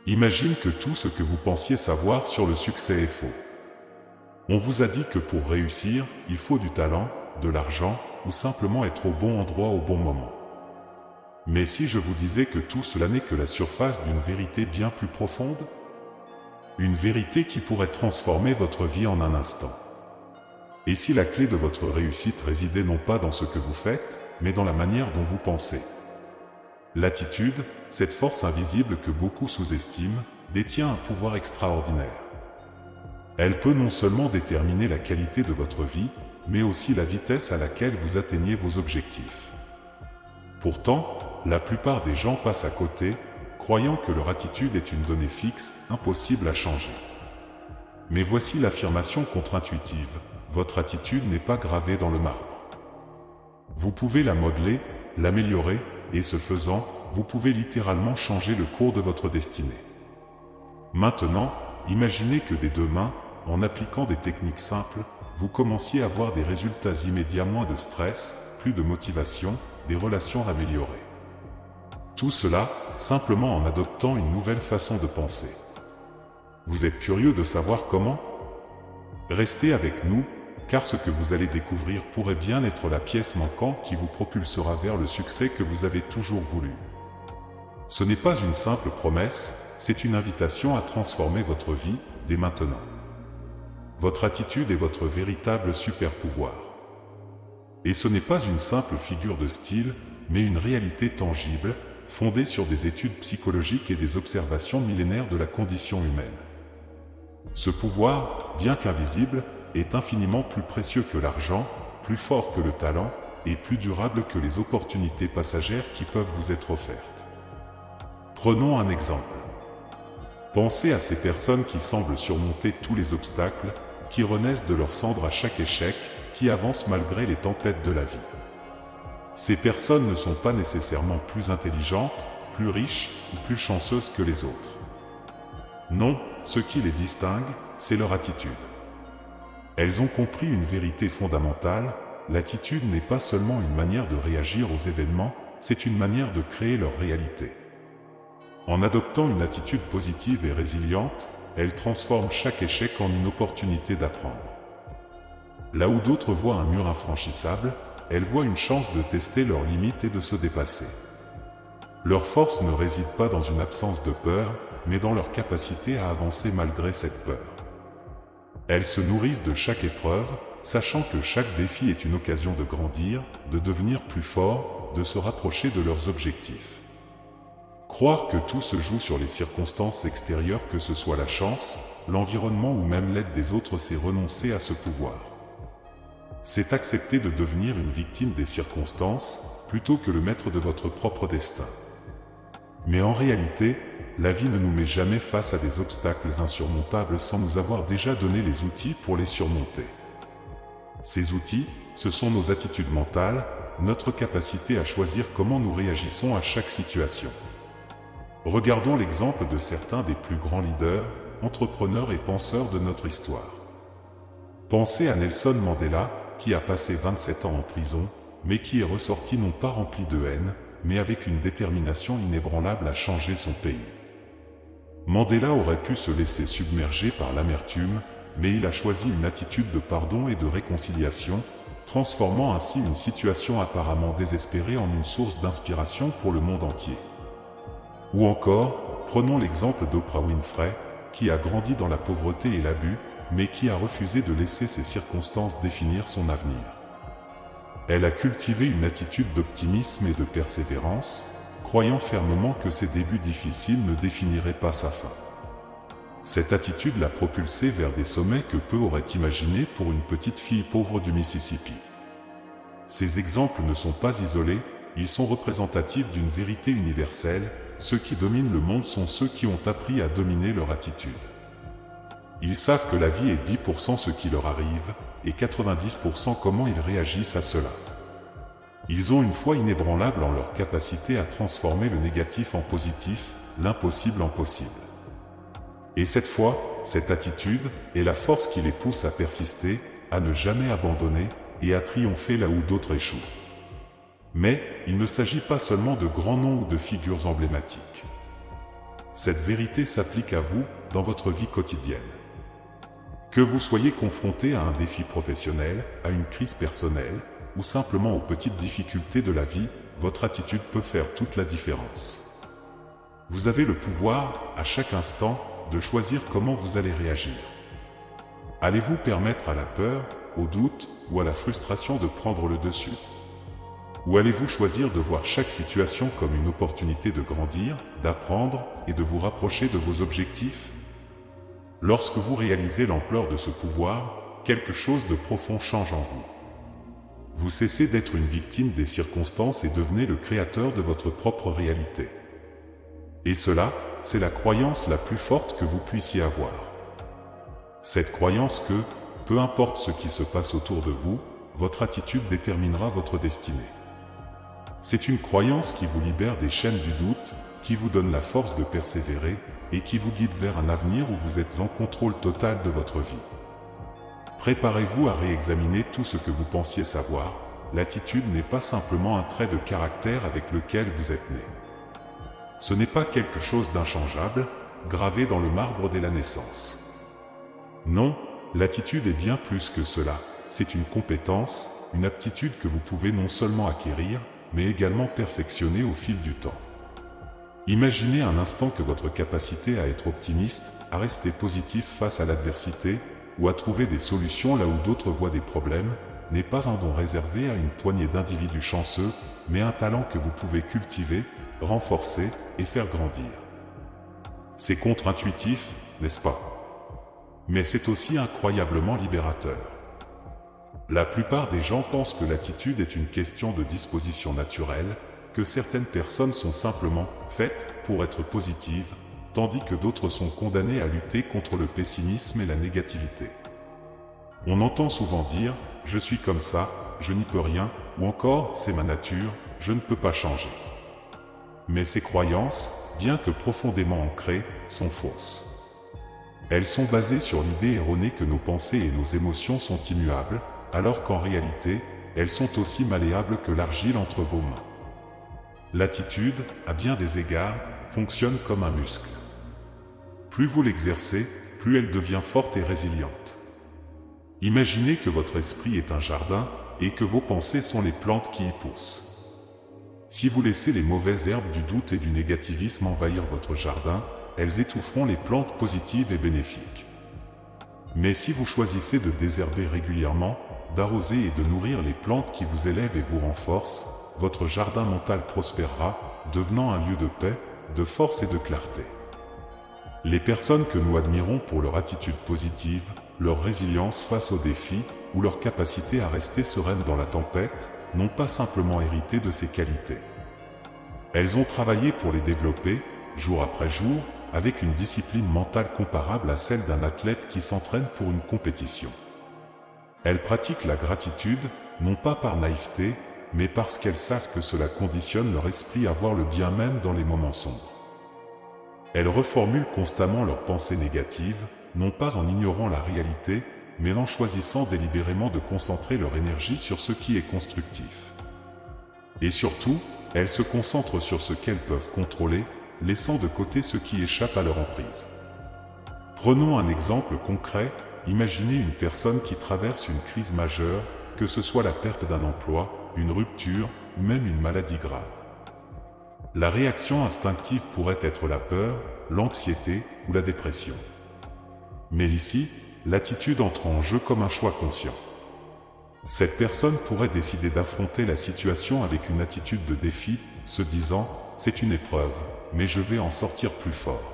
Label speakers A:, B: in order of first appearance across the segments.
A: Imagine que tout ce que vous pensiez savoir sur le succès est faux. On vous a dit que pour réussir, il faut du talent, de l'argent, ou simplement être au bon endroit au bon moment. Mais si je vous disais que tout cela n'est que la surface d'une vérité bien plus profonde? Une vérité qui pourrait transformer votre vie en un instant. Et si la clé de votre réussite résidait non pas dans ce que vous faites, mais dans la manière dont vous pensez? L'attitude, cette force invisible que beaucoup sous-estiment, détient un pouvoir extraordinaire. Elle peut non seulement déterminer la qualité de votre vie, mais aussi la vitesse à laquelle vous atteignez vos objectifs. Pourtant, la plupart des gens passent à côté, croyant que leur attitude est une donnée fixe, impossible à changer. Mais voici l'affirmation contre-intuitive: votre attitude n'est pas gravée dans le marbre. Vous pouvez la modeler, l'améliorer, et ce faisant, vous pouvez littéralement changer le cours de votre destinée. Maintenant, imaginez que dès demain, en appliquant des techniques simples, vous commenciez à voir des résultats immédiats: moins de stress, plus de motivation, des relations améliorées. Tout cela, simplement en adoptant une nouvelle façon de penser. Vous êtes curieux de savoir comment? Restez avec nous, car ce que vous allez découvrir pourrait bien être la pièce manquante qui vous propulsera vers le succès que vous avez toujours voulu. Ce n'est pas une simple promesse, c'est une invitation à transformer votre vie, dès maintenant. Votre attitude est votre véritable super-pouvoir. Et ce n'est pas une simple figure de style, mais une réalité tangible, fondée sur des études psychologiques et des observations millénaires de la condition humaine. Ce pouvoir, bien qu'invisible, est infiniment plus précieux que l'argent, plus fort que le talent, et plus durable que les opportunités passagères qui peuvent vous être offertes. Prenons un exemple. Pensez à ces personnes qui semblent surmonter tous les obstacles, qui renaissent de leurs cendres à chaque échec, qui avancent malgré les tempêtes de la vie. Ces personnes ne sont pas nécessairement plus intelligentes, plus riches ou plus chanceuses que les autres. Non, ce qui les distingue, c'est leur attitude. Elles ont compris une vérité fondamentale: l'attitude n'est pas seulement une manière de réagir aux événements, c'est une manière de créer leur réalité. En adoptant une attitude positive et résiliente, elles transforment chaque échec en une opportunité d'apprendre. Là où d'autres voient un mur infranchissable, elles voient une chance de tester leurs limites et de se dépasser. Leur force ne réside pas dans une absence de peur, mais dans leur capacité à avancer malgré cette peur. Elles se nourrissent de chaque épreuve, sachant que chaque défi est une occasion de grandir, de devenir plus fort, de se rapprocher de leurs objectifs. Croire que tout se joue sur les circonstances extérieures, que ce soit la chance, l'environnement ou même l'aide des autres, c'est renoncer à ce pouvoir. C'est accepter de devenir une victime des circonstances, plutôt que le maître de votre propre destin. Mais en réalité, la vie ne nous met jamais face à des obstacles insurmontables sans nous avoir déjà donné les outils pour les surmonter. Ces outils, ce sont nos attitudes mentales, notre capacité à choisir comment nous réagissons à chaque situation. Regardons l'exemple de certains des plus grands leaders, entrepreneurs et penseurs de notre histoire. Pensez à Nelson Mandela, qui a passé 27 ans en prison, mais qui est ressorti non pas rempli de haine, mais avec une détermination inébranlable à changer son pays. Mandela aurait pu se laisser submerger par l'amertume, mais il a choisi une attitude de pardon et de réconciliation, transformant ainsi une situation apparemment désespérée en une source d'inspiration pour le monde entier. Ou encore, prenons l'exemple d'Oprah Winfrey, qui a grandi dans la pauvreté et l'abus, mais qui a refusé de laisser ces circonstances définir son avenir. Elle a cultivé une attitude d'optimisme et de persévérance, croyant fermement que ses débuts difficiles ne définiraient pas sa fin. Cette attitude l'a propulsée vers des sommets que peu auraient imaginés pour une petite fille pauvre du Mississippi. Ces exemples ne sont pas isolés, ils sont représentatifs d'une vérité universelle: ceux qui dominent le monde sont ceux qui ont appris à dominer leur attitude. Ils savent que la vie est 10% ce qui leur arrive, et 90% comment ils réagissent à cela. Ils ont une foi inébranlable en leur capacité à transformer le négatif en positif, l'impossible en possible. Et cette foi, cette attitude, est la force qui les pousse à persister, à ne jamais abandonner, et à triompher là où d'autres échouent. Mais, il ne s'agit pas seulement de grands noms ou de figures emblématiques. Cette vérité s'applique à vous dans votre vie quotidienne. Que vous soyez confronté à un défi professionnel, à une crise personnelle, ou simplement aux petites difficultés de la vie, votre attitude peut faire toute la différence. Vous avez le pouvoir, à chaque instant, de choisir comment vous allez réagir. Allez-vous permettre à la peur, au doute ou à la frustration de prendre le dessus? Ou allez-vous choisir de voir chaque situation comme une opportunité de grandir, d'apprendre et de vous rapprocher de vos objectifs? Lorsque vous réalisez l'ampleur de ce pouvoir, quelque chose de profond change en vous. Vous cessez d'être une victime des circonstances et devenez le créateur de votre propre réalité. Et cela, c'est la croyance la plus forte que vous puissiez avoir. Cette croyance que, peu importe ce qui se passe autour de vous, votre attitude déterminera votre destinée. C'est une croyance qui vous libère des chaînes du doute, qui vous donne la force de persévérer et qui vous guide vers un avenir où vous êtes en contrôle total de votre vie. Préparez-vous à réexaminer tout ce que vous pensiez savoir. L'attitude n'est pas simplement un trait de caractère avec lequel vous êtes né. Ce n'est pas quelque chose d'inchangeable, gravé dans le marbre dès la naissance. Non, l'attitude est bien plus que cela. C'est une compétence, une aptitude que vous pouvez non seulement acquérir, mais également perfectionner au fil du temps. Imaginez un instant que votre capacité à être optimiste, à rester positif face à l'adversité, ou à trouver des solutions là où d'autres voient des problèmes, n'est pas un don réservé à une poignée d'individus chanceux, mais un talent que vous pouvez cultiver, renforcer et faire grandir. C'est contre-intuitif, n'est-ce pas? Mais c'est aussi incroyablement libérateur. La plupart des gens pensent que l'attitude est une question de disposition naturelle, que certaines personnes sont simplement faites pour être positives, tandis que d'autres sont condamnées à lutter contre le pessimisme et la négativité. On entend souvent dire « je suis comme ça, je n'y peux rien » ou encore « c'est ma nature, je ne peux pas changer ». Mais ces croyances, bien que profondément ancrées, sont fausses. Elles sont basées sur l'idée erronée que nos pensées et nos émotions sont immuables, alors qu'en réalité, elles sont aussi malléables que l'argile entre vos mains. L'attitude, à bien des égards, fonctionne comme un muscle. Plus vous l'exercez, plus elle devient forte et résiliente. Imaginez que votre esprit est un jardin et que vos pensées sont les plantes qui y poussent. Si vous laissez les mauvaises herbes du doute et du négativisme envahir votre jardin, elles étoufferont les plantes positives et bénéfiques. Mais si vous choisissez de désherber régulièrement, d'arroser et de nourrir les plantes qui vous élèvent et vous renforcent, votre jardin mental prospérera, devenant un lieu de paix, de force et de clarté. Les personnes que nous admirons pour leur attitude positive, leur résilience face aux défis, ou leur capacité à rester sereines dans la tempête, n'ont pas simplement hérité de ces qualités. Elles ont travaillé pour les développer, jour après jour, avec une discipline mentale comparable à celle d'un athlète qui s'entraîne pour une compétition. Elles pratiquent la gratitude, non pas par naïveté, mais parce qu'elles savent que cela conditionne leur esprit à voir le bien même dans les moments sombres. Elles reformulent constamment leurs pensées négatives, non pas en ignorant la réalité, mais en choisissant délibérément de concentrer leur énergie sur ce qui est constructif. Et surtout, elles se concentrent sur ce qu'elles peuvent contrôler, laissant de côté ce qui échappe à leur emprise. Prenons un exemple concret, imaginez une personne qui traverse une crise majeure, que ce soit la perte d'un emploi, une rupture ou même une maladie grave. La réaction instinctive pourrait être la peur, l'anxiété ou la dépression. Mais ici, l'attitude entre en jeu comme un choix conscient. Cette personne pourrait décider d'affronter la situation avec une attitude de défi, se disant « c'est une épreuve, mais je vais en sortir plus fort ».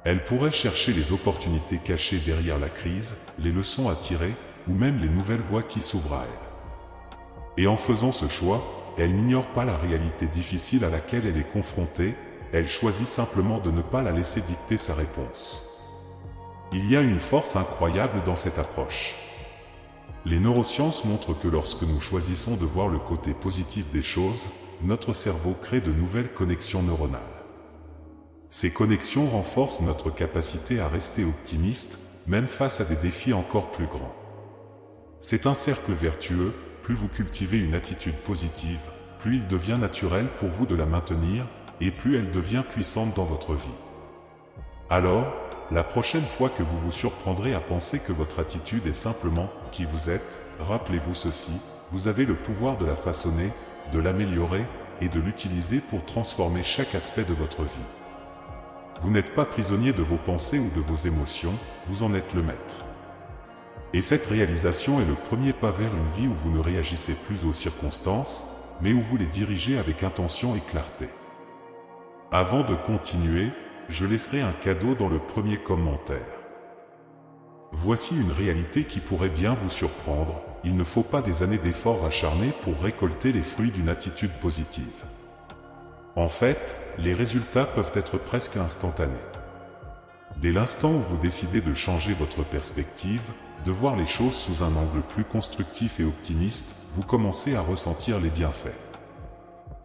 A: Elle pourrait chercher les opportunités cachées derrière la crise, les leçons à tirer, ou même les nouvelles voies qui s'ouvrent à elle. Et en faisant ce choix, elle n'ignore pas la réalité difficile à laquelle elle est confrontée, elle choisit simplement de ne pas la laisser dicter sa réponse. Il y a une force incroyable dans cette approche. Les neurosciences montrent que lorsque nous choisissons de voir le côté positif des choses, notre cerveau crée de nouvelles connexions neuronales. Ces connexions renforcent notre capacité à rester optimiste, même face à des défis encore plus grands. C'est un cercle vertueux, plus vous cultivez une attitude positive, plus il devient naturel pour vous de la maintenir, et plus elle devient puissante dans votre vie. Alors, la prochaine fois que vous vous surprendrez à penser que votre attitude est simplement qui vous êtes, rappelez-vous ceci, vous avez le pouvoir de la façonner, de l'améliorer et de l'utiliser pour transformer chaque aspect de votre vie. Vous n'êtes pas prisonnier de vos pensées ou de vos émotions, vous en êtes le maître. Et cette réalisation est le premier pas vers une vie où vous ne réagissez plus aux circonstances, mais où vous les dirigez avec intention et clarté. Avant de continuer, je laisserai un cadeau dans le premier commentaire. Voici une réalité qui pourrait bien vous surprendre, il ne faut pas des années d'efforts acharnés pour récolter les fruits d'une attitude positive. En fait, les résultats peuvent être presque instantanés. Dès l'instant où vous décidez de changer votre perspective, de voir les choses sous un angle plus constructif et optimiste, vous commencez à ressentir les bienfaits.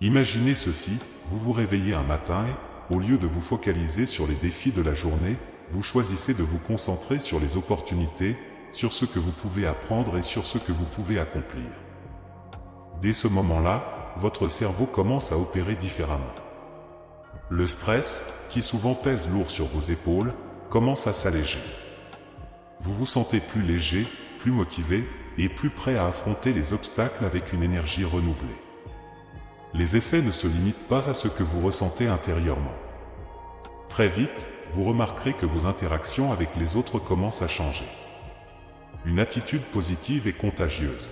A: Imaginez ceci, vous vous réveillez un matin et, au lieu de vous focaliser sur les défis de la journée, vous choisissez de vous concentrer sur les opportunités, sur ce que vous pouvez apprendre et sur ce que vous pouvez accomplir. Dès ce moment-là, votre cerveau commence à opérer différemment. Le stress, qui souvent pèse lourd sur vos épaules, commence à s'alléger. Vous vous sentez plus léger, plus motivé et plus prêt à affronter les obstacles avec une énergie renouvelée. Les effets ne se limitent pas à ce que vous ressentez intérieurement. Très vite, vous remarquerez que vos interactions avec les autres commencent à changer. Une attitude positive est contagieuse.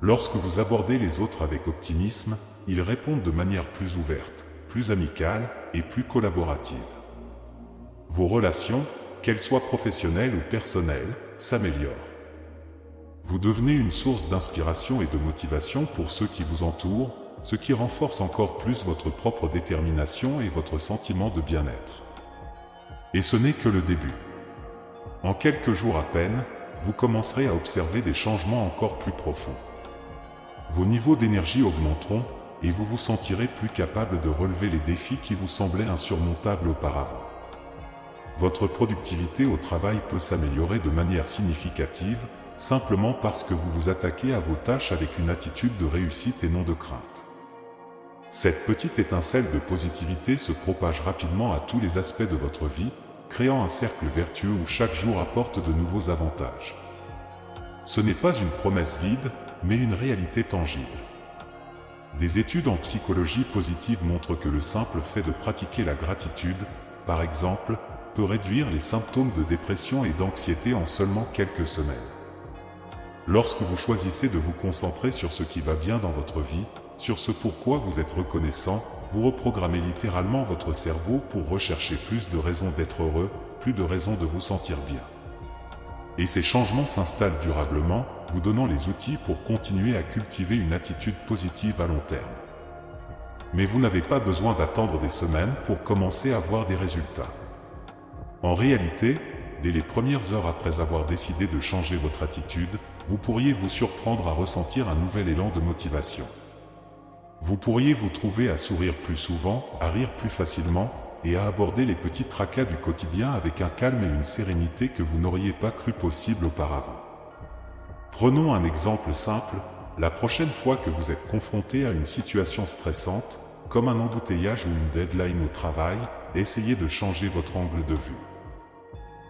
A: Lorsque vous abordez les autres avec optimisme, ils répondent de manière plus ouverte, plus amicale et plus collaborative. Vos relations, qu'elles soient professionnelles ou personnelles, s'améliorent. Vous devenez une source d'inspiration et de motivation pour ceux qui vous entourent, ce qui renforce encore plus votre propre détermination et votre sentiment de bien-être. Et ce n'est que le début. En quelques jours à peine, vous commencerez à observer des changements encore plus profonds. Vos niveaux d'énergie augmenteront et vous vous sentirez plus capable de relever les défis qui vous semblaient insurmontables auparavant. Votre productivité au travail peut s'améliorer de manière significative, simplement parce que vous vous attaquez à vos tâches avec une attitude de réussite et non de crainte. Cette petite étincelle de positivité se propage rapidement à tous les aspects de votre vie, créant un cercle vertueux où chaque jour apporte de nouveaux avantages. Ce n'est pas une promesse vide, mais une réalité tangible. Des études en psychologie positive montrent que le simple fait de pratiquer la gratitude, par exemple, peut réduire les symptômes de dépression et d'anxiété en seulement quelques semaines. Lorsque vous choisissez de vous concentrer sur ce qui va bien dans votre vie, sur ce pourquoi vous êtes reconnaissant, vous reprogrammez littéralement votre cerveau pour rechercher plus de raisons d'être heureux, plus de raisons de vous sentir bien. Et ces changements s'installent durablement, vous donnant les outils pour continuer à cultiver une attitude positive à long terme. Mais vous n'avez pas besoin d'attendre des semaines pour commencer à voir des résultats. En réalité, dès les premières heures après avoir décidé de changer votre attitude, vous pourriez vous surprendre à ressentir un nouvel élan de motivation. Vous pourriez vous trouver à sourire plus souvent, à rire plus facilement, et à aborder les petits tracas du quotidien avec un calme et une sérénité que vous n'auriez pas cru possible auparavant. Prenons un exemple simple, la prochaine fois que vous êtes confronté à une situation stressante, comme un embouteillage ou une deadline au travail, essayez de changer votre angle de vue.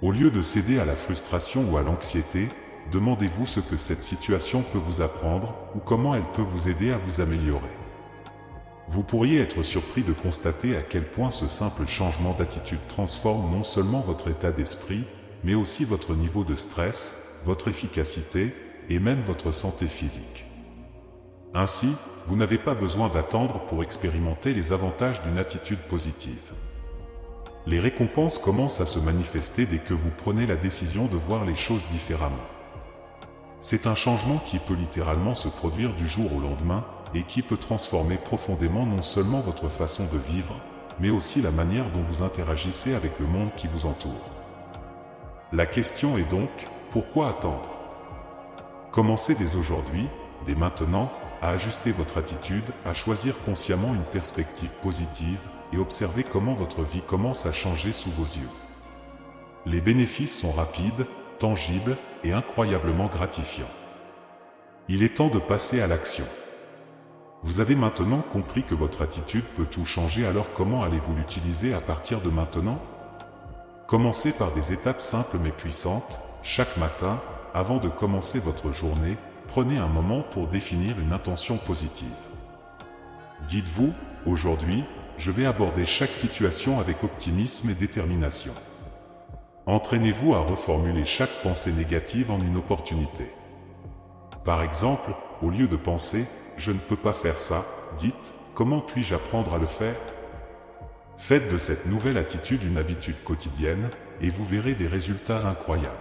A: Au lieu de céder à la frustration ou à l'anxiété, demandez-vous ce que cette situation peut vous apprendre ou comment elle peut vous aider à vous améliorer. Vous pourriez être surpris de constater à quel point ce simple changement d'attitude transforme non seulement votre état d'esprit, mais aussi votre niveau de stress, votre efficacité et même votre santé physique. Ainsi, vous n'avez pas besoin d'attendre pour expérimenter les avantages d'une attitude positive. Les récompenses commencent à se manifester dès que vous prenez la décision de voir les choses différemment. C'est un changement qui peut littéralement se produire du jour au lendemain et qui peut transformer profondément non seulement votre façon de vivre, mais aussi la manière dont vous interagissez avec le monde qui vous entoure. La question est donc, pourquoi attendre ? Commencez dès aujourd'hui, dès maintenant, à ajuster votre attitude, à choisir consciemment une perspective positive et observez comment votre vie commence à changer sous vos yeux. Les bénéfices sont rapides, tangibles et incroyablement gratifiants. Il est temps de passer à l'action. Vous avez maintenant compris que votre attitude peut tout changer, alors comment allez-vous l'utiliser à partir de maintenant ? Commencez par des étapes simples mais puissantes. Chaque matin, avant de commencer votre journée, prenez un moment pour définir une intention positive. Dites-vous, aujourd'hui, je vais aborder chaque situation avec optimisme et détermination. Entraînez-vous à reformuler chaque pensée négative en une opportunité. Par exemple, au lieu de penser « je ne peux pas faire ça », dites « comment puis-je apprendre à le faire ?» Faites de cette nouvelle attitude une habitude quotidienne et vous verrez des résultats incroyables.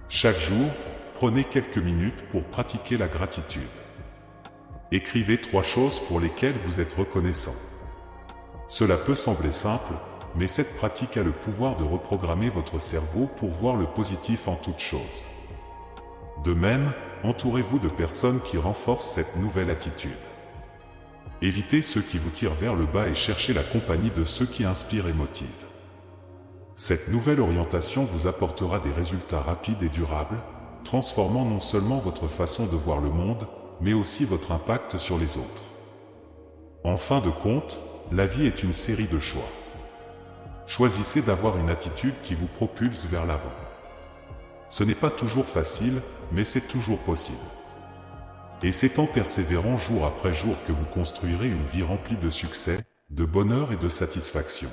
A: Chaque jour, prenez quelques minutes pour pratiquer la gratitude. Écrivez 3 choses pour lesquelles vous êtes reconnaissant. Cela peut sembler simple, mais cette pratique a le pouvoir de reprogrammer votre cerveau pour voir le positif en toute chose. De même, entourez-vous de personnes qui renforcent cette nouvelle attitude. Évitez ceux qui vous tirent vers le bas et cherchez la compagnie de ceux qui inspirent et motivent. Cette nouvelle orientation vous apportera des résultats rapides et durables, transformant non seulement votre façon de voir le monde, mais aussi votre impact sur les autres. En fin de compte, la vie est une série de choix. Choisissez d'avoir une attitude qui vous propulse vers l'avant. Ce n'est pas toujours facile, mais c'est toujours possible. Et c'est en persévérant jour après jour que vous construirez une vie remplie de succès, de bonheur et de satisfaction.